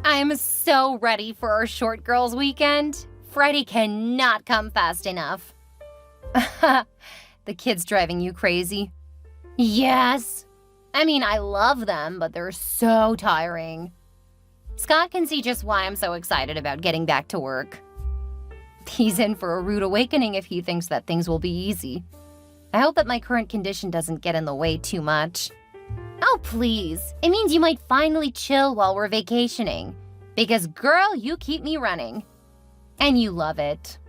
I'm so ready for our short girls weekend. Friday cannot come fast enough. The kids driving you crazy? Yes. I mean, I love them, but they're so tiring. Scott can see just why I'm so excited about getting back to work. He's in for a rude awakening if he thinks that things will be easy. I hope that my current condition doesn't get in the way too much. Oh, please. It means you might finally chill while we're vacationing. Because, girl, you keep me running. And you love it.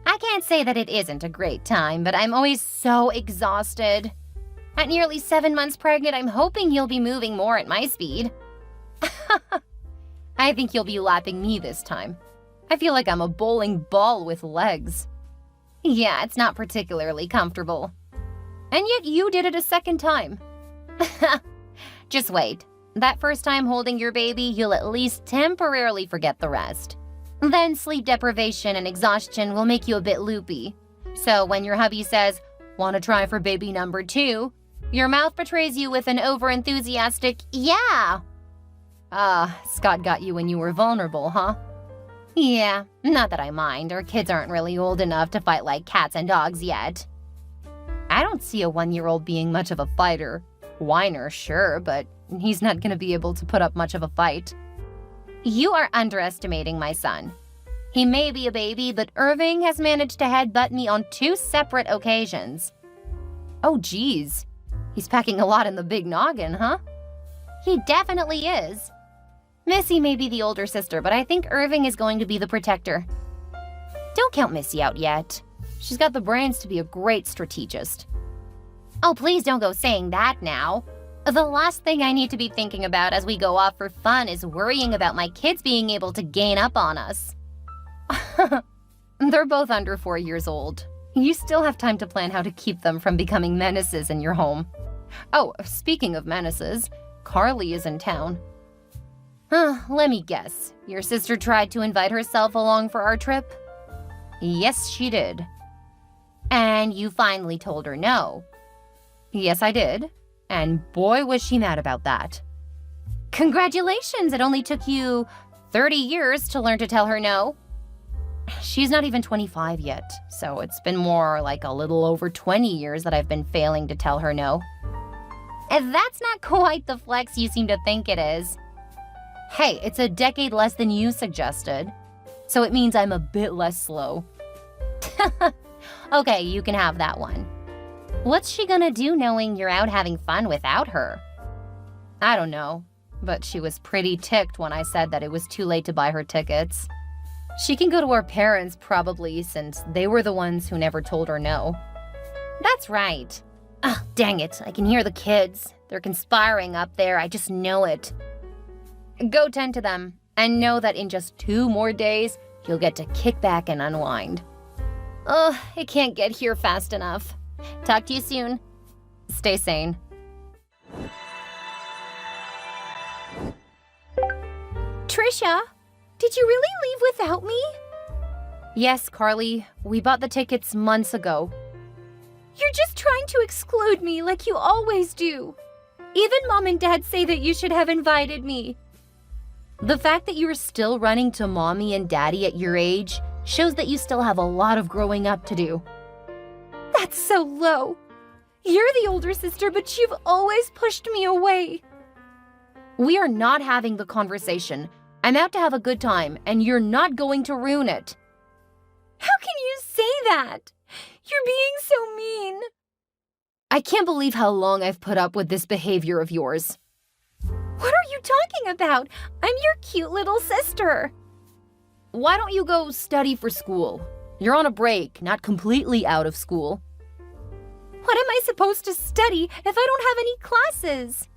I can't say that it isn't a great time, but I'm always so exhausted. At nearly 7 months pregnant, I'm hoping you'll be moving more at my speed. I think you'll be lapping me this time. I feel like I'm a bowling ball with legs. Yeah, it's not particularly comfortable. And yet you did it a second time. Just wait. That first time holding your baby, you'll at least temporarily forget the rest. Then sleep deprivation and exhaustion will make you a bit loopy. So when your hubby says, "Want to try for baby number 2?" your mouth betrays you with an over-enthusiastic, "Yeah." Scott got you when you were vulnerable, huh? Yeah, not that I mind. Our kids aren't really old enough to fight like cats and dogs yet. I don't see a 1-year-old being much of a fighter. Whiner, sure, but he's not gonna be able to put up much of a fight. You are underestimating my son. He may be a baby, but Irving has managed to headbutt me on 2 separate occasions. Oh, geez. He's packing a lot in the big noggin, huh? He definitely is. Missy may be the older sister, but I think Irving is going to be the protector. Don't count Missy out yet. She's got the brains to be a great strategist. Oh, please don't go saying that now. The last thing I need to be thinking about as we go off for fun is worrying about my kids being able to gain up on us. They're both under 4 years old. You still have time to plan how to keep them from becoming menaces in your home. Oh, speaking of menaces, Carly is in town. Let me guess. Your sister tried to invite herself along for our trip? Yes, she did. And you finally told her no? Yes, I did. And boy, was she mad about that. Congratulations! It only took you 30 years to learn to tell her no. She's not even 25 yet, so it's been more like a little over 20 years that I've been failing to tell her no. And that's not quite the flex you seem to think it is. Hey, it's a decade less than you suggested, so it means I'm a bit less slow. Okay, you can have that one. What's she gonna do knowing you're out having fun without her? I don't know, but she was pretty ticked when I said that it was too late to buy her tickets. She can go to her parents probably, since they were the ones who never told her no. That's right. Ah, dang it, I can hear the kids. They're conspiring up there, I just know it. Go tend to them, and know that in just 2 more days, you'll get to kick back and unwind. Ugh, it can't get here fast enough. Talk to you soon. Stay sane. Trisha, did you really leave without me? Yes, Carly. We bought the tickets months ago. You're just trying to exclude me like you always do. Even Mom and Dad say that you should have invited me. The fact that you are still running to Mommy and Daddy at your age shows that you still have a lot of growing up to do. That's so low. You're the older sister, but you've always pushed me away. We are not having the conversation. I'm out to have a good time, and you're not going to ruin it. How can you say that? You're being so mean. I can't believe how long I've put up with this behavior of yours. What are you talking about? I'm your cute little sister. Why don't you go study for school? You're on a break, not completely out of school. What am I supposed to study if I don't have any classes?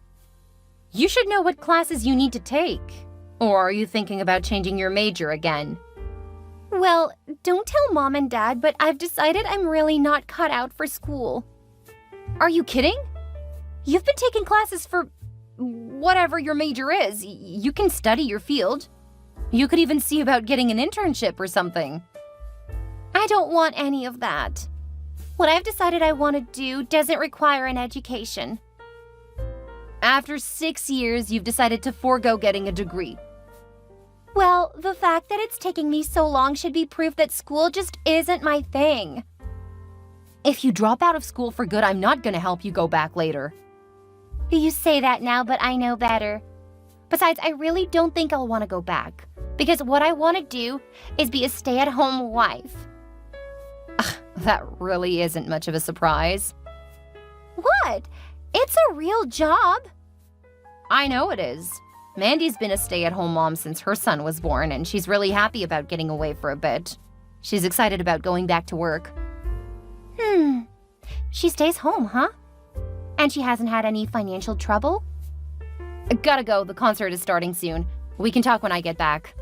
You should know what classes you need to take. Or are you thinking about changing your major again? Well, don't tell Mom and Dad, but I've decided I'm really not cut out for school. Are you kidding? You've been taking classes for whatever your major is. You can study your field. You could even see about getting an internship or something. I don't want any of that. What I've decided I want to do doesn't require an education. After 6 years, you've decided to forego getting a degree. Well, the fact that it's taking me so long should be proof that school just isn't my thing. If you drop out of school for good, I'm not gonna help you go back later. You say that now, but I know better. Besides, I really don't think I'll want to go back, because what I want to do is be a stay-at-home wife. That really isn't much of a surprise. What? It's a real job. I know it is. Mandy's been a stay-at-home mom since her son was born, and she's really happy about getting away for a bit. She's excited about going back to work. She stays home, huh? And she hasn't had any financial trouble? Gotta go, the concert is starting soon. We can talk when I get back.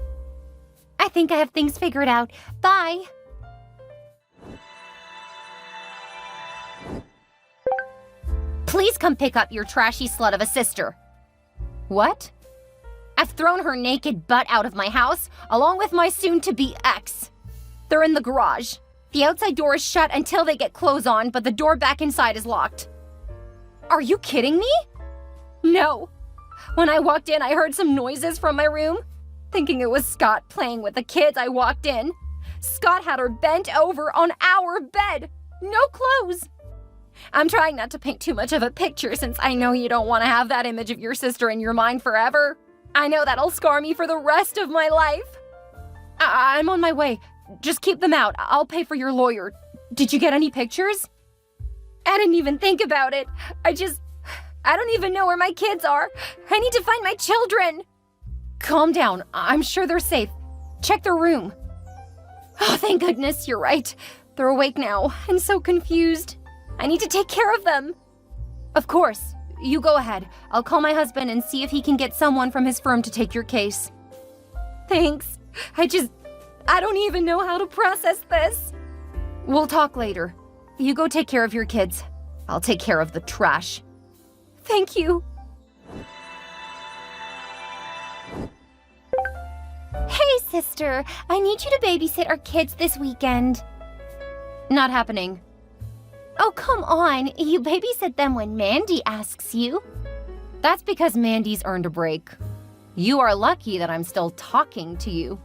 I think I have things figured out. Bye! Please come pick up your trashy slut of a sister. What? I've thrown her naked butt out of my house, along with my soon-to-be ex. They're in the garage. The outside door is shut until they get clothes on, but the door back inside is locked. Are you kidding me? No. When I walked in, I heard some noises from my room. Thinking it was Scott playing with the kids, I walked in. Scott had her bent over on our bed. No clothes. I'm trying not to paint too much of a picture since I know you don't want to have that image of your sister in your mind forever. I know that'll scar me for the rest of my life. I'm on my way. Just keep them out. I'll pay for your lawyer. Did you get any pictures? I didn't even think about it. I don't even know where my kids are. I need to find my children. Calm down. I'm sure they're safe. Check their room. Oh, thank goodness, you're right. They're awake now and so confused. I need to take care of them. Of course. You go ahead. I'll call my husband and see if he can get someone from his firm to take your case. Thanks. I don't even know how to process this. We'll talk later. You go take care of your kids. I'll take care of the trash. Thank you. Hey, sister. I need you to babysit our kids this weekend. Not happening. Oh, come on. You babysit them when Mandy asks you. That's because Mandy's earned a break. You are lucky that I'm still talking to you.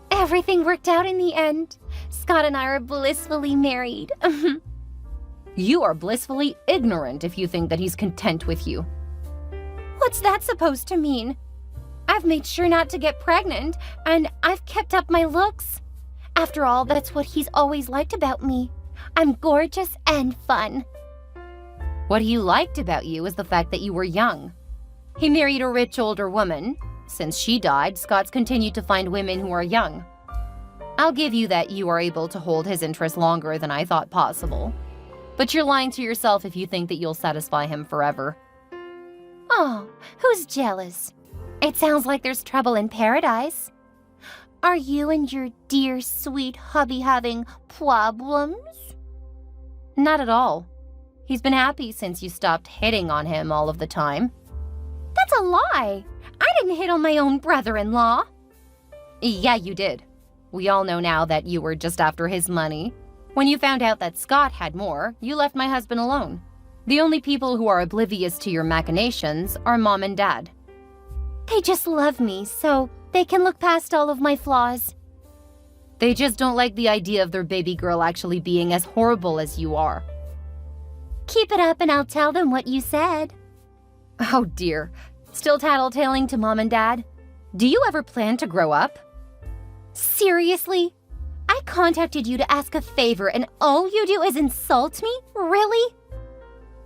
Everything worked out in the end. Scott and I are blissfully married. You are blissfully ignorant if you think that he's content with you. What's that supposed to mean? I've made sure not to get pregnant, and I've kept up my looks. After all, that's what he's always liked about me. I'm gorgeous and fun. What he liked about you is the fact that you were young. He married a rich older woman. Since she died, Scott's continued to find women who are young. I'll give you that you are able to hold his interest longer than I thought possible. But you're lying to yourself if you think that you'll satisfy him forever. Oh, who's jealous? It sounds like there's trouble in paradise. Are you and your dear, sweet hubby having problems? Not at all. He's been happy since you stopped hitting on him all of the time. That's a lie. I didn't hit on my own brother-in-law. Yeah, you did. We all know now that you were just after his money. When you found out that Scott had more, you left my husband alone. The only people who are oblivious to your machinations are Mom and Dad. They just love me, so they can look past all of my flaws. They just don't like the idea of their baby girl actually being as horrible as you are. Keep it up and I'll tell them what you said. Oh dear. Still tattletaling to Mom and Dad? Do you ever plan to grow up? Seriously? I contacted you to ask a favor and all you do is insult me? Really?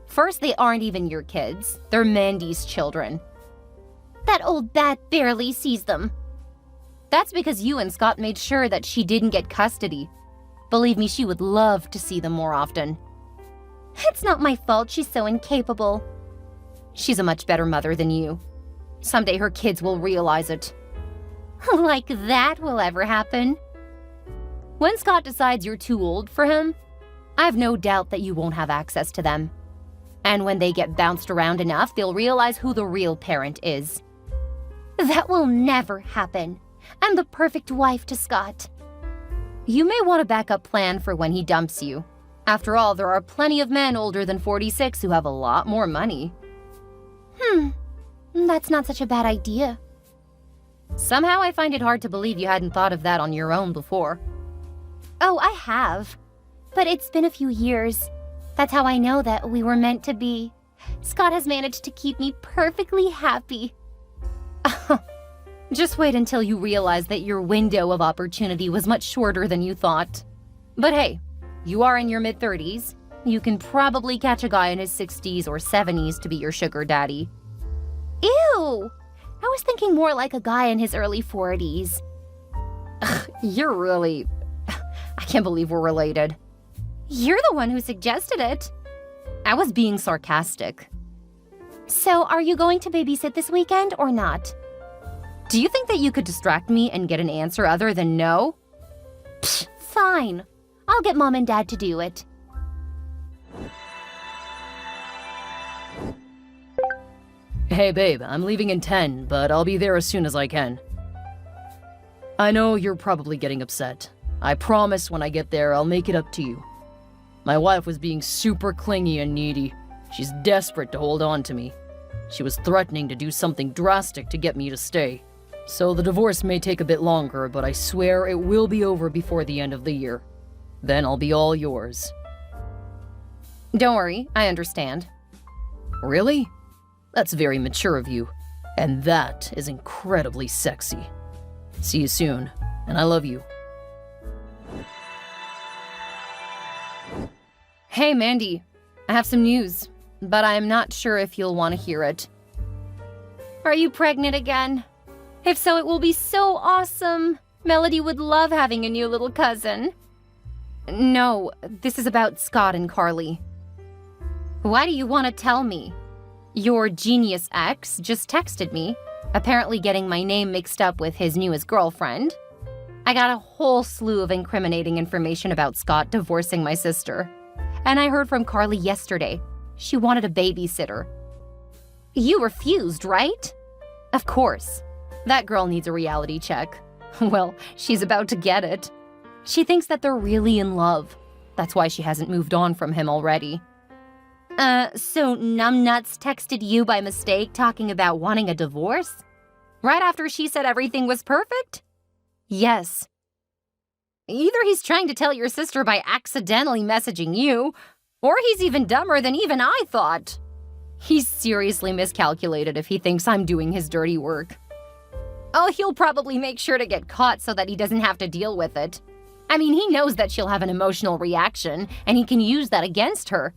First, they aren't even your kids. They're Mandy's children. That old bat barely sees them. That's because you and Scott made sure that she didn't get custody. Believe me, she would love to see them more often. It's not my fault she's so incapable. She's a much better mother than you. Someday her kids will realize it. Like that will ever happen. When Scott decides you're too old for him, I have no doubt that you won't have access to them. And when they get bounced around enough, they'll realize who the real parent is. That will never happen. I'm the perfect wife to Scott. You may want a backup plan for when he dumps you. After all, there are plenty of men older than 46 who have a lot more money. That's not such a bad idea. Somehow I find it hard to believe you hadn't thought of that on your own before. Oh, I have. But it's been a few years. That's how I know that we were meant to be. Scott has managed to keep me perfectly happy. Just wait until you realize that your window of opportunity was much shorter than you thought. But hey, you are in your mid-30s. You can probably catch a guy in his 60s or 70s to be your sugar daddy. Ew! I was thinking more like a guy in his early 40s. You're really... I can't believe we're related. You're the one who suggested it. I was being sarcastic. So, are you going to babysit this weekend or not? Do you think that you could distract me and get an answer other than no? Pfft, fine. I'll get Mom and Dad to do it. Hey babe, I'm leaving in 10, but I'll be there as soon as I can. I know you're probably getting upset. I promise when I get there, I'll make it up to you. My wife was being super clingy and needy. She's desperate to hold on to me. She was threatening to do something drastic to get me to stay. So the divorce may take a bit longer, but I swear it will be over before the end of the year. Then I'll be all yours. Don't worry, I understand. Really? That's very mature of you. And that is incredibly sexy. See you soon, and I love you. Hey, Mandy. I have some news, but I'm not sure if you'll want to hear it. Are you pregnant again? If so, it will be so awesome. Melody would love having a new little cousin. No, this is about Scott and Carly. Why do you want to tell me? Your genius ex just texted me, apparently getting my name mixed up with his newest girlfriend. I got a whole slew of incriminating information about Scott divorcing my sister. And I heard from Carly yesterday. She wanted a babysitter. You refused, right? Of course. That girl needs a reality check. Well, she's about to get it. She thinks that they're really in love. That's why she hasn't moved on from him already. So Numbnuts texted you by mistake talking about wanting a divorce? Right after she said everything was perfect? Yes. Either he's trying to tell your sister by accidentally messaging you, or he's even dumber than even I thought. He's seriously miscalculated if he thinks I'm doing his dirty work. Oh, he'll probably make sure to get caught so that he doesn't have to deal with it. I mean, he knows that she'll have an emotional reaction, and he can use that against her.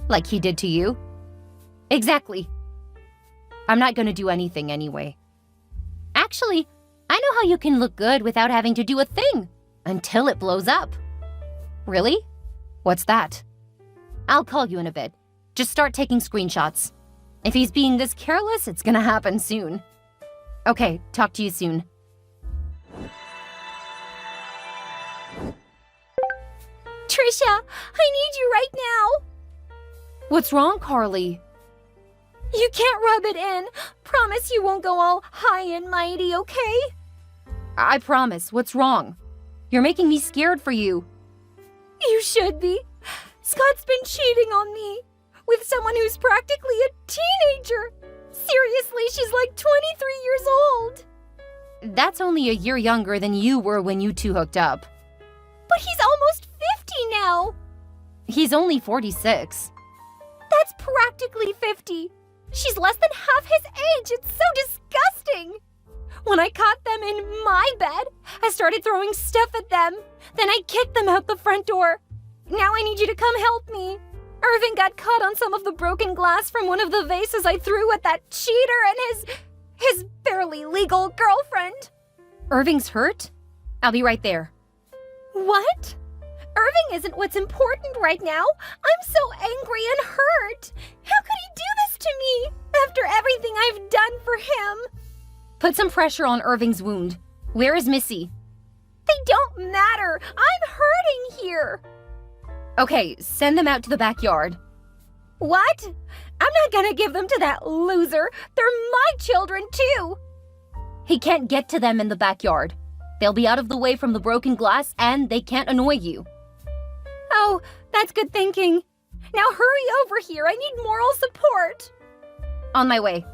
Like he did to you? Exactly. I'm not gonna do anything anyway. Actually, I know how you can look good without having to do a thing. Until it blows up. Really? What's that? I'll call you in a bit. Just start taking screenshots. If he's being this careless, it's gonna happen soon. Okay, talk to you soon. Trisha, I need you right now. What's wrong, Carly? You can't rub it in. Promise you won't go all high and mighty, okay? I promise. What's wrong? You're making me scared for you. You should be. Scott's been cheating on me with someone who's practically a teenager. Seriously, she's like 23 years old. That's only a year younger than you were when you two hooked up. But he's almost 50 now. He's only 46. That's practically 50. She's less than half his age. It's so disgusting. When I caught them in my bed, I started throwing stuff at them. Then I kicked them out the front door. Now I need you to come help me. Irving got caught on some of the broken glass from one of the vases I threw at that cheater and his barely legal girlfriend. Irving's hurt? I'll be right there. What? Irving isn't what's important right now. I'm so angry and hurt. How could he do this to me after everything I've done for him? Put some pressure on Irving's wound. Where is Missy? They don't matter. I'm hurting here. Okay, send them out to the backyard. What? I'm not gonna give them to that loser. They're my children, too. He can't get to them in the backyard. They'll be out of the way from the broken glass and they can't annoy you. Oh, that's good thinking. Now hurry over here. I need moral support. On my way.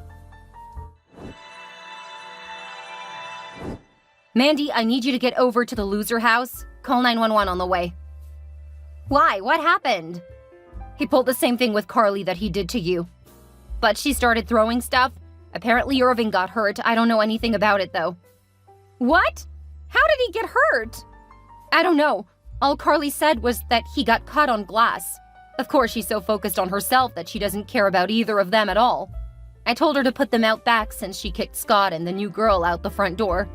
Mandy, I need you to get over to the loser house. Call 911 on the way. Why? What happened? He pulled the same thing with Carly that he did to you. But she started throwing stuff. Apparently Irving got hurt. I don't know anything about it, though. What? How did he get hurt? I don't know. All Carly said was that he got caught on glass. Of course, she's so focused on herself that she doesn't care about either of them at all. I told her to put them out back since she kicked Scott and the new girl out the front door.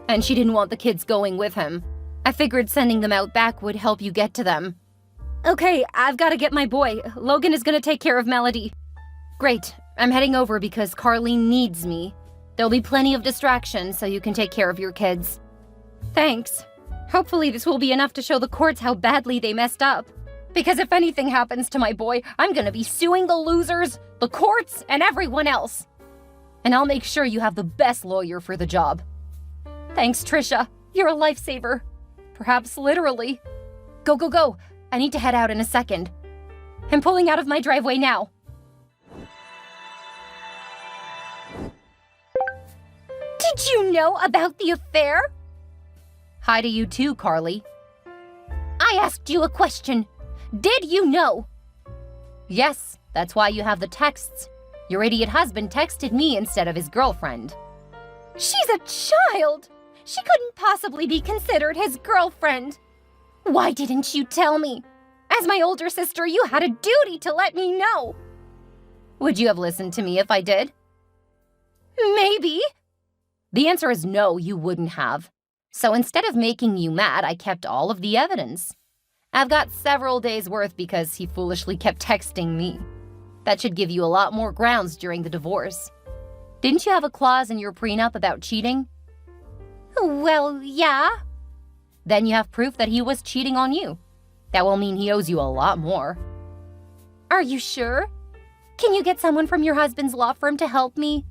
And she didn't want the kids going with him. I figured sending them out back would help you get to them. Okay, I've got to get my boy. Logan is going to take care of Melody. Great. I'm heading over because Carly needs me. There'll be plenty of distractions so you can take care of your kids. Thanks. Hopefully this will be enough to show the courts how badly they messed up. Because if anything happens to my boy, I'm gonna be suing the losers, the courts, and everyone else. And I'll make sure you have the best lawyer for the job. Thanks, Trisha. You're a lifesaver. Perhaps literally. Go, go, go. I need to head out in a second. I'm pulling out of my driveway now. Did you know about the affair? Hi to you too, Carly. I asked you a question. Did you know? Yes, that's why you have the texts. Your idiot husband texted me instead of his girlfriend. She's a child! She couldn't possibly be considered his girlfriend. Why didn't you tell me? As my older sister, you had a duty to let me know. Would you have listened to me if I did? Maybe. The answer is no, you wouldn't have. So instead of making you mad, I kept all of the evidence. I've got several days' worth because he foolishly kept texting me. That should give you a lot more grounds during the divorce. Didn't you have a clause in your prenup about cheating? Well, yeah. Then you have proof that he was cheating on you. That will mean he owes you a lot more. Are you sure? Can you get someone from your husband's law firm to help me?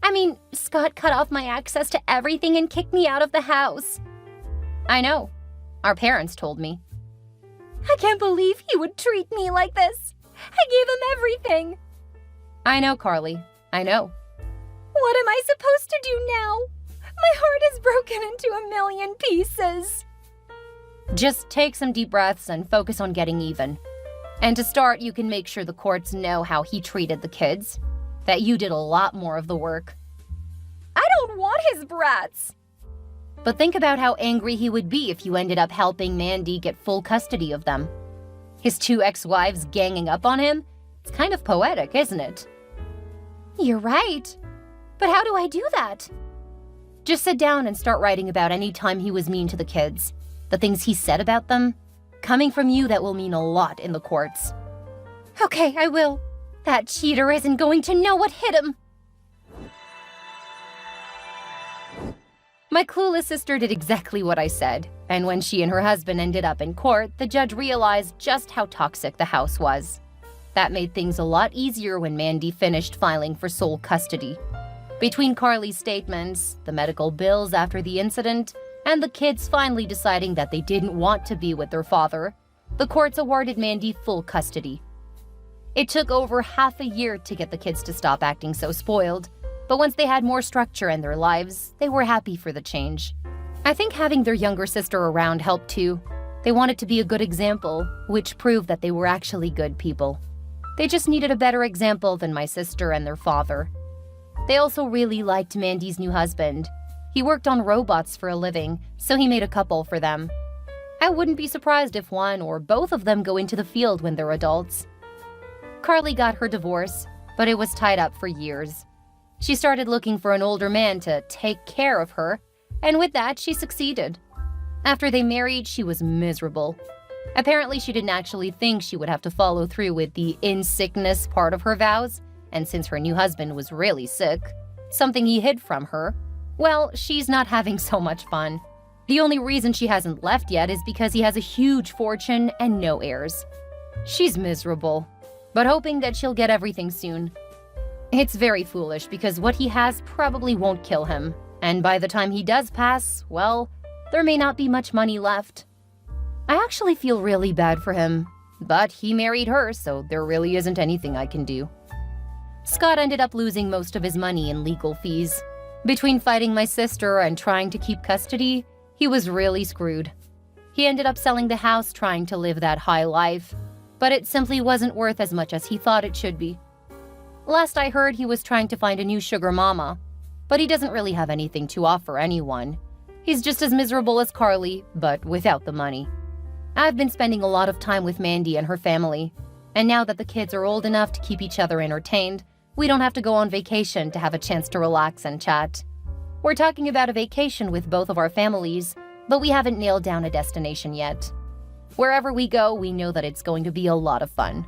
I mean, Scott cut off my access to everything and kicked me out of the house. I know. Our parents told me. I can't believe he would treat me like this. I gave him everything. I know, Carly. I know. What am I supposed to do now? My heart is broken into a million pieces. Just take some deep breaths and focus on getting even. And to start, you can make sure the courts know how he treated the kids. That you did a lot more of the work. I don't want his brats! But think about how angry he would be if you ended up helping Mandy get full custody of them. His two ex-wives ganging up on him? It's kind of poetic, isn't it? You're right. But how do I do that? Just sit down and start writing about any time he was mean to the kids. The things he said about them. Coming from you, that will mean a lot in the courts. Okay, I will. That cheater isn't going to know what hit him. My clueless sister did exactly what I said, and when she and her husband ended up in court, the judge realized just how toxic the house was. That made things a lot easier when Mandy finished filing for sole custody. Between Carly's statements, the medical bills after the incident, and the kids finally deciding that they didn't want to be with their father, the courts awarded Mandy full custody. It took over half a year to get the kids to stop acting so spoiled, but once they had more structure in their lives, they were happy for the change. I think having their younger sister around helped too. They wanted to be a good example, which proved that they were actually good people. They just needed a better example than my sister and their father. They also really liked Mandy's new husband. He worked on robots for a living, so he made a couple for them. I wouldn't be surprised if one or both of them go into the field when they're adults. Carly got her divorce, but it was tied up for years. She started looking for an older man to take care of her, and with that, she succeeded. After they married, she was miserable. Apparently, she didn't actually think she would have to follow through with the in-sickness part of her vows, and since her new husband was really sick, something he hid from her, well, she's not having so much fun. The only reason she hasn't left yet is because he has a huge fortune and no heirs. She's miserable, but hoping that she'll get everything soon. It's very foolish because what he has probably won't kill him, and by the time he does pass, well, there may not be much money left. I actually feel really bad for him, but he married her, so there really isn't anything I can do. Scott ended up losing most of his money in legal fees. Between fighting my sister and trying to keep custody, he was really screwed. He ended up selling the house trying to live that high life, but it simply wasn't worth as much as he thought it should be. Last I heard, he was trying to find a new sugar mama, but he doesn't really have anything to offer anyone. He's just as miserable as Carly, but without the money. I've been spending a lot of time with Mandy and her family, and now that the kids are old enough to keep each other entertained, we don't have to go on vacation to have a chance to relax and chat. We're talking about a vacation with both of our families, but we haven't nailed down a destination yet. Wherever we go, we know that it's going to be a lot of fun.